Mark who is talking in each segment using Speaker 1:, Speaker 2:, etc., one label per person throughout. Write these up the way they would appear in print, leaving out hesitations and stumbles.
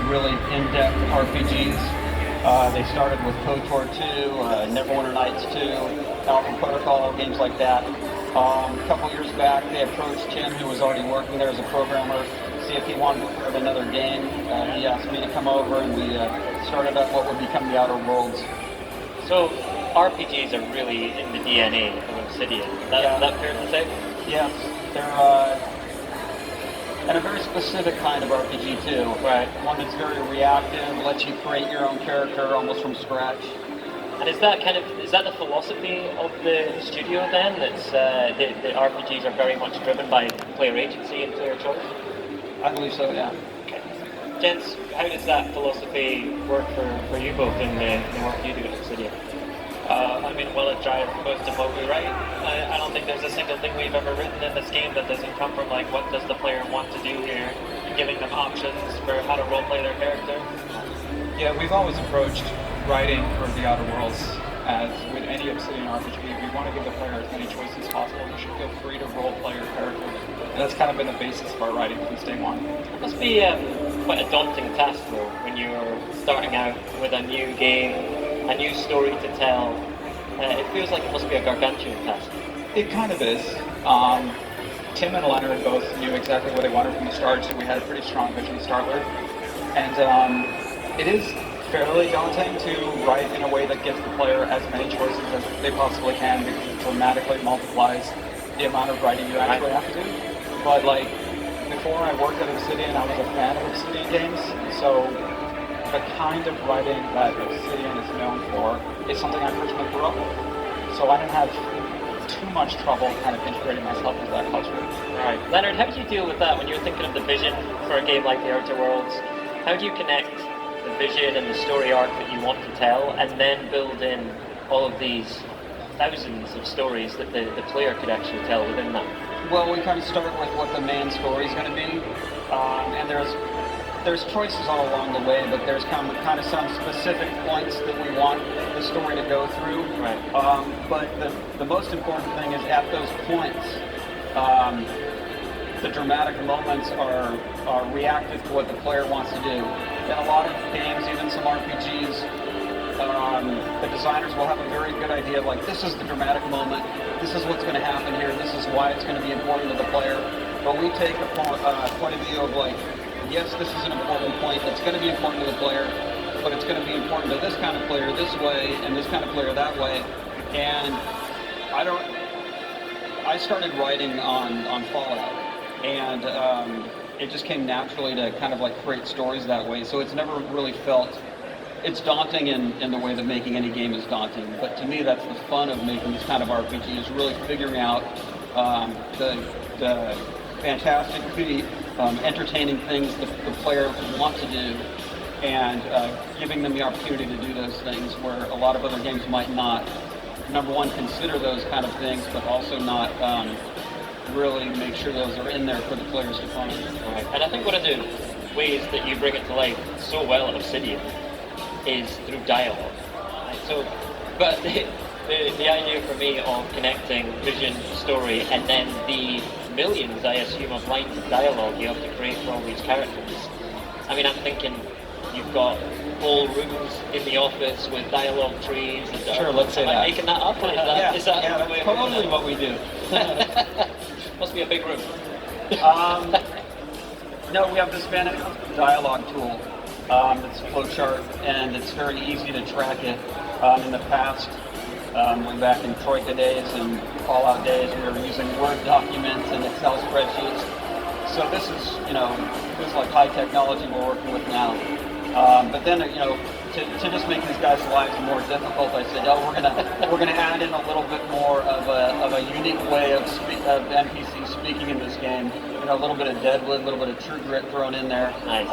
Speaker 1: really in-depth RPGs. They started with KOTOR 2, Neverwinter Nights 2, Alpha Protocol, games like that. A couple years back, they approached Tim, who was already working there as a programmer, to see if he wanted to start another game. He asked me to come over, and we started up what would become the Outer Worlds.
Speaker 2: So RPGs are really in the DNA of Obsidian. Is that fair to say?
Speaker 1: Yes, they're and a very specific kind of RPG too.
Speaker 2: Right.
Speaker 1: One that's very reactive, lets you create your own character almost from scratch.
Speaker 2: And is that the philosophy of the studio then? That's the RPGs are very much driven by player agency and player choice?
Speaker 1: I believe so, yeah.
Speaker 2: Okay. Gents, how does that philosophy work for you both in the work you do at Obsidian?
Speaker 3: I mean, well, it drives most of what we write. I don't think there's a single thing we've ever written in this game that doesn't come from, like, what does the player want to do here, and giving them options for how to roleplay their character.
Speaker 4: Yeah, we've always approached writing for the Outer Worlds as with any Obsidian RPG. We want to give the player as many choices as possible. You should feel free to roleplay your character. And that's kind of been the basis of our writing since day one.
Speaker 3: It must be quite a daunting task, though, when you're starting out with a new game, a new story to tell. It feels like it must be a gargantuan task.
Speaker 4: It kind of is. Tim and Leonard both knew exactly what they wanted from the start, so we had a pretty strong vision to start with. And it is fairly daunting to write in a way that gives the player as many choices as they possibly can, because it dramatically multiplies the amount of writing you actually have to do. But like, before I worked at Obsidian, I was a fan of Obsidian games, so the kind of writing that Obsidian is known for is something I personally grew up with. So I didn't have too much trouble kind of integrating myself into that culture.
Speaker 3: Right. Leonard, how do you deal with that when you're thinking of the vision for a game like The Outer Worlds? How do you connect the vision and the story arc that you want to tell, and then build in all of these thousands of stories that the player could actually tell within that?
Speaker 1: Well, we kind of start with what the main story is going to be, and there's choices all along the way, but there's kind of some specific points that we want the story to go through.
Speaker 3: Right.
Speaker 1: But the most important thing is at those points, the dramatic moments are reactive to what the player wants to do. In a lot of games, even some RPGs, the designers will have a very good idea of, like, this is the dramatic moment, this is what's going to happen here, this is why it's going to be important to the player. But we take a point of view of, like, yes, this is an important point, it's going to be important to the player, but it's going to be important to this kind of player this way, and this kind of player that way. And I started writing on Fallout, and it just came naturally to kind of like create stories that way. So it's never really felt, it's daunting in the way that making any game is daunting. But to me, that's the fun of making this kind of RPG, is really figuring out the fantastically entertaining things the player want to do, and giving them the opportunity to do those things where a lot of other games might not, number one, consider those kind of things, but also not really make sure those are in there for the players to find.
Speaker 3: Right. And I think one of the ways that you bring it to life so well at Obsidian is through dialogue. Right? So, but the idea for me of connecting vision, story, and then the millions, I assume, of lines of dialogue you have to create for all these characters. I mean, I'm thinking you've got whole rooms in the office with dialogue trees. And
Speaker 1: sure, let's say that.
Speaker 3: Am I making that up? Or is that
Speaker 1: that's totally what we do.
Speaker 3: Must be a big room.
Speaker 1: No, we have this fantastic dialogue tool. It's a flowchart, and it's very easy to track it. In the past, way back in Troika days and Fallout days, we were using Word documents and Excel spreadsheets. So this is like high technology we're working with now. But then, to just make these guys' lives more difficult, I said, we're gonna add in a little bit more of a unique way of NPCs speaking in this game. A little bit of Deadwood, a little bit of True Grit thrown in there.
Speaker 3: Nice.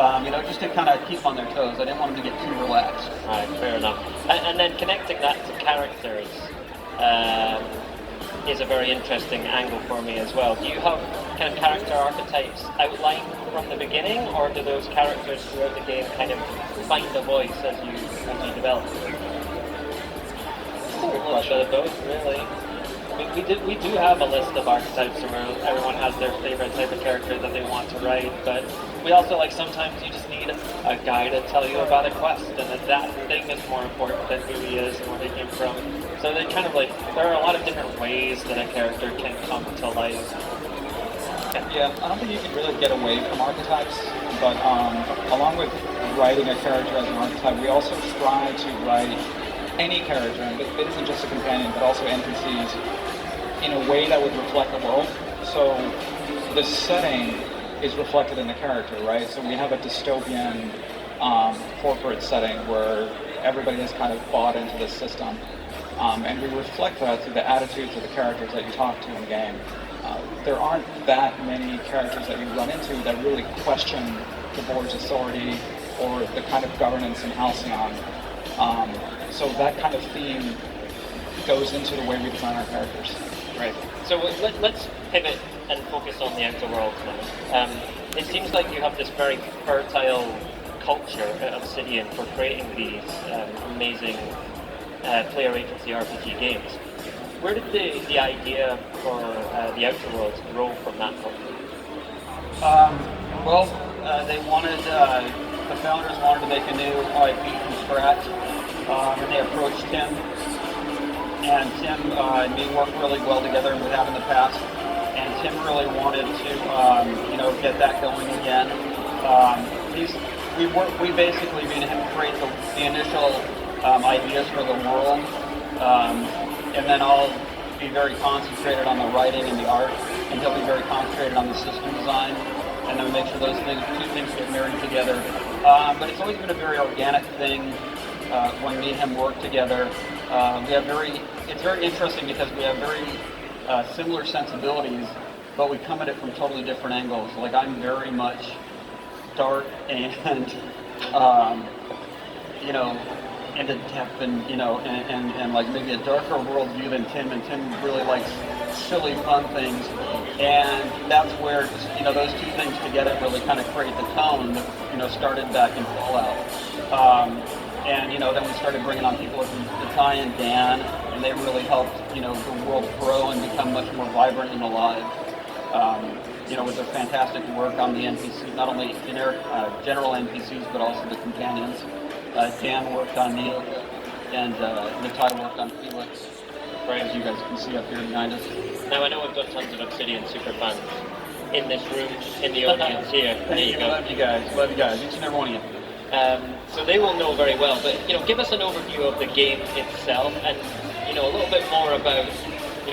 Speaker 1: Just to kind of keep on their toes. I didn't want them to get too relaxed.
Speaker 3: Right, fair enough. And then connecting that to characters is a very interesting angle for me as well. Do you have kind of character archetypes outlined from the beginning, or do those characters throughout the game kind of find a voice as you develop? A little bit of both, really.
Speaker 2: We do have a list of archetypes where everyone has their favorite type of character that they want to write, but we also like sometimes you just need a guy to tell you about a quest, and that thing is more important than who he is and where he came from. So they kind of like, there are a lot of different ways that a character can come to life.
Speaker 4: Yeah, I don't think you can really get away from archetypes, but along with writing a character as an archetype, we also try to write any character, and it isn't just a companion, but also NPCs, in a way that would reflect the world. So the setting is reflected in the character, right? So we have a dystopian corporate setting where everybody has kind of bought into this system, and we reflect that through the attitudes of the characters that you talk to in the game. There aren't that many characters that you run into that really question the board's authority or the kind of governance in Halcyon. So that kind of theme goes into the way we design our characters.
Speaker 2: Right. So let's pivot and focus on the outer world now. It seems like you have this very fertile culture at Obsidian for creating these amazing player agency RPG games. Where did the idea for the Outer Worlds grow from that point?
Speaker 1: They wanted, the founders wanted to make a new IP from scratch, and they approached Tim. And Tim and me worked really well together and we have in the past. And Tim really wanted to, get that going again. We basically made him create the initial ideas for the world. And then I'll be very concentrated on the writing and the art, and he'll be very concentrated on the system design, and then make sure those two things get married together. But it's always been a very organic thing when me and him work together. It's very interesting because we have very similar sensibilities, but we come at it from totally different angles. Like I'm very much dark and into depth and like maybe a darker worldview than Tim, and Tim really likes silly fun things, and that's where those two things together really kind of create the tone that started back in Fallout. Then we started bringing on people like Ty and Dan, and they really helped the world grow and become much more vibrant and alive. With their fantastic work on the NPCs, not only generic general NPCs but also the companions. Dan worked on Neil, and Natai worked on Felix, right, as you guys can see up here behind us.
Speaker 2: Now I know we've got tons of Obsidian super fans in this room, in the audience here. There you go.
Speaker 1: Love you guys, each and every one of you.
Speaker 2: So they will know very well, but give us an overview of the game itself, and a little bit more about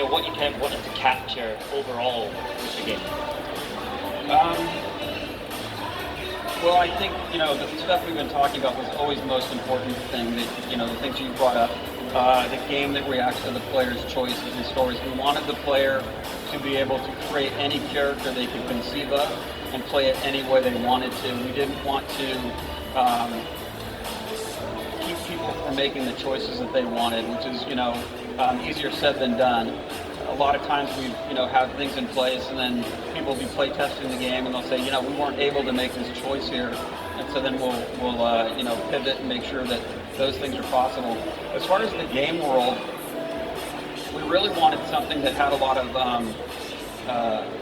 Speaker 2: what you kind of wanted to capture overall with the game.
Speaker 1: Well, I think, the stuff we've been talking about was always the most important thing, that, the things you brought up. The game that reacts to the player's choices and stories. We wanted the player to be able to create any character they could conceive of and play it any way they wanted to. We didn't want to keep people from making the choices that they wanted, which is, easier said than done. A lot of times we, have things in place, and then people will be play testing the game, and they'll say, we weren't able to make this choice here, and so then we'll pivot and make sure that those things are possible. As far as the game world, we really wanted something that had a lot of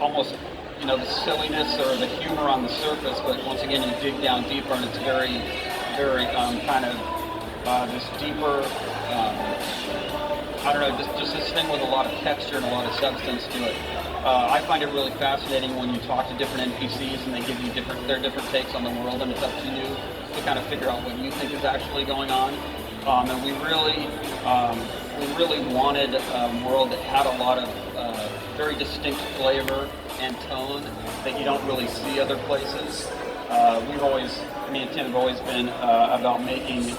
Speaker 1: almost, the silliness or the humor on the surface, but once again, you dig down deeper, and it's very, very kind of this deeper. Just this thing with a lot of texture and a lot of substance to it. I find it really fascinating when you talk to different NPCs and they give you their different takes on the world, and it's up to you to kind of figure out what you think is actually going on. And we really wanted a world that had a lot of very distinct flavor and tone that you don't really see other places. Me and Tim have always been about making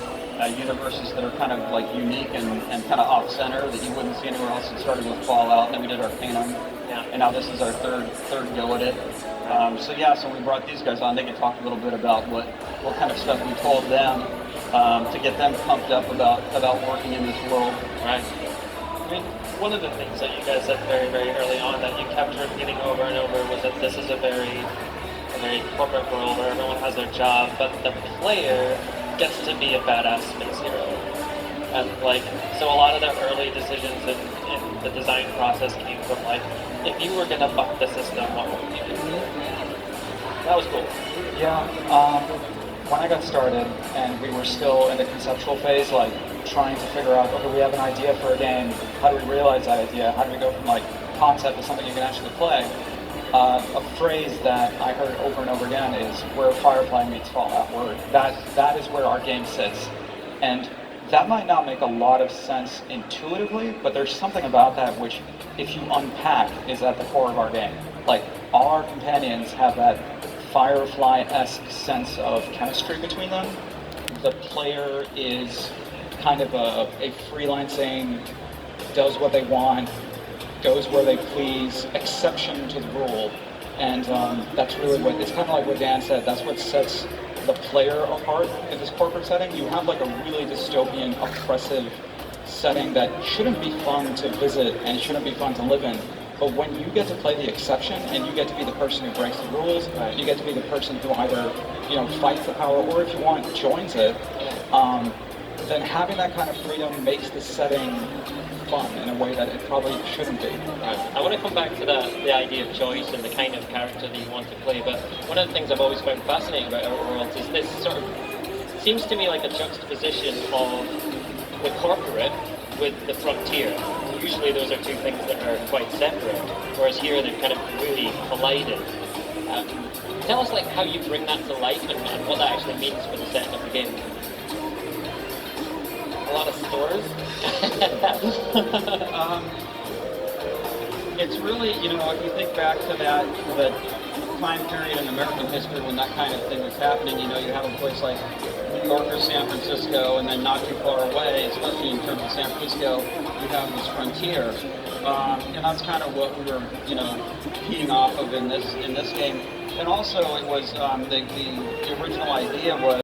Speaker 1: universes that are kind of like unique and kind of off-center that you wouldn't see anywhere else. It started with Fallout, and then we did Arcanum, and now this is our third go at it. So we brought these guys on. They could talk a little bit about what kind of stuff we told them to get them pumped up about working in this world.
Speaker 2: Right. I mean, one of the things that you guys said very, very early on that you kept repeating over and over was that this is a very corporate world where everyone has their job, but the player gets to be a badass space hero. And so a lot of the early decisions in the design process came from, like, if you were going to buck the system, what would you do? That was cool.
Speaker 4: Yeah, when I got started and we were still in the conceptual phase, like trying to figure out, okay, we have an idea for a game, how do we realize that idea? How do we go from like concept to something you can actually play? A phrase that I heard over and over again is where Firefly meets Fallout, where that is where our game sits. And that might not make a lot of sense intuitively, but there's something about that which, if you unpack, is at the core of our game. Like, all our companions have that Firefly-esque sense of chemistry between them. The player is kind of a freelancing, does what they want, goes where they please, exception to the rule. And that's really what, it's kind of like what Dan said, that's what sets the player apart in this corporate setting. You have like a really dystopian, oppressive setting that shouldn't be fun to visit and shouldn't be fun to live in. But when you get to play the exception and you get to be the person who breaks the rules, you get to be the person who either, fights the power or, if you want, joins it, then having that kind of freedom makes the setting fun in a way that it probably shouldn't be.
Speaker 2: I want to come back to the idea of choice and the kind of character that you want to play, but one of the things I've always found fascinating about Outer Worlds is this sort of, seems to me like a juxtaposition of the corporate with the frontier. Usually those are two things that are quite separate, whereas here they've kind of really collided. Tell us like how you bring that to life and what that actually means for the setting of the game.
Speaker 1: A lot of stores. It's really, if you think back to the time period in American history when that kind of thing was happening, you have a place like New York or San Francisco, and then not too far away, especially in terms of San Francisco, you have this frontier. And that's kind of what we were, keying off of in this game. And also, it was the original idea was